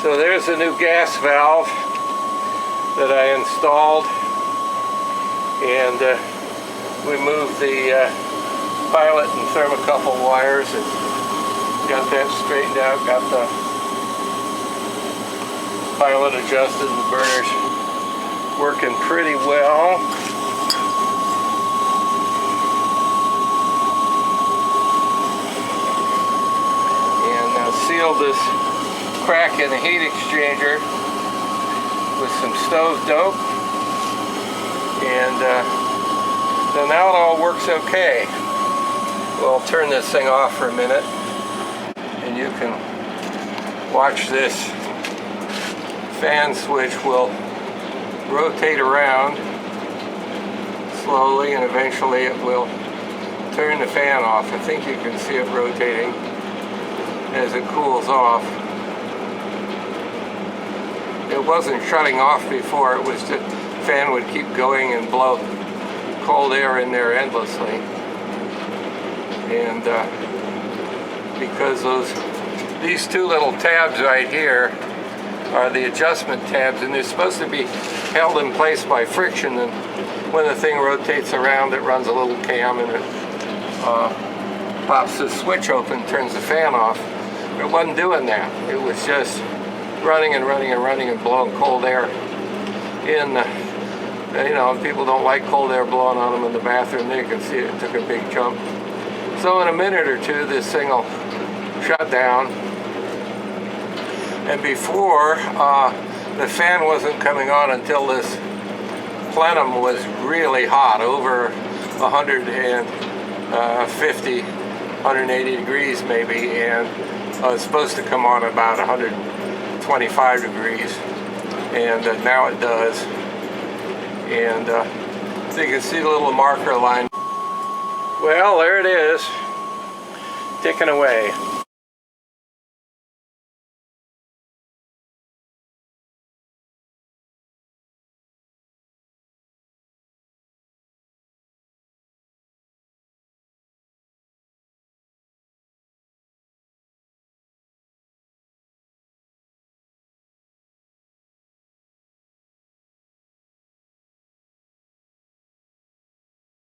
So there's the new gas valve that I installed, and we moved the pilot and thermocouple wires and got that straightened out, got the pilot adjusted and the burners working pretty well. And now sealed this crack in the heat exchanger with some stove dope, and so now it all works okay. Well, I'll turn this thing off for a minute and you can watch this fan switch will rotate around slowly, and eventually it will turn the fan off. I think you can see it rotating as it cools off. It wasn't shutting off before, it was the fan would keep going and blow cold air in there endlessly. And because these two little tabs right here are the adjustment tabs, and they're supposed to be held in place by friction, and when the thing rotates around it runs a little cam and it pops the switch open, turns the fan off. It wasn't doing that. It was just running and running and running and blowing cold air in. You know, people don't like cold air blowing on them in the bathroom. There you can see it took a big jump. So in a minute or two, this thing will shut down. And before, the fan wasn't coming on until this plenum was really hot, over 150, 180 degrees maybe, and it's supposed to come on about 125 degrees, and now it does. And so you can see the little marker line. Well, there it is, ticking away.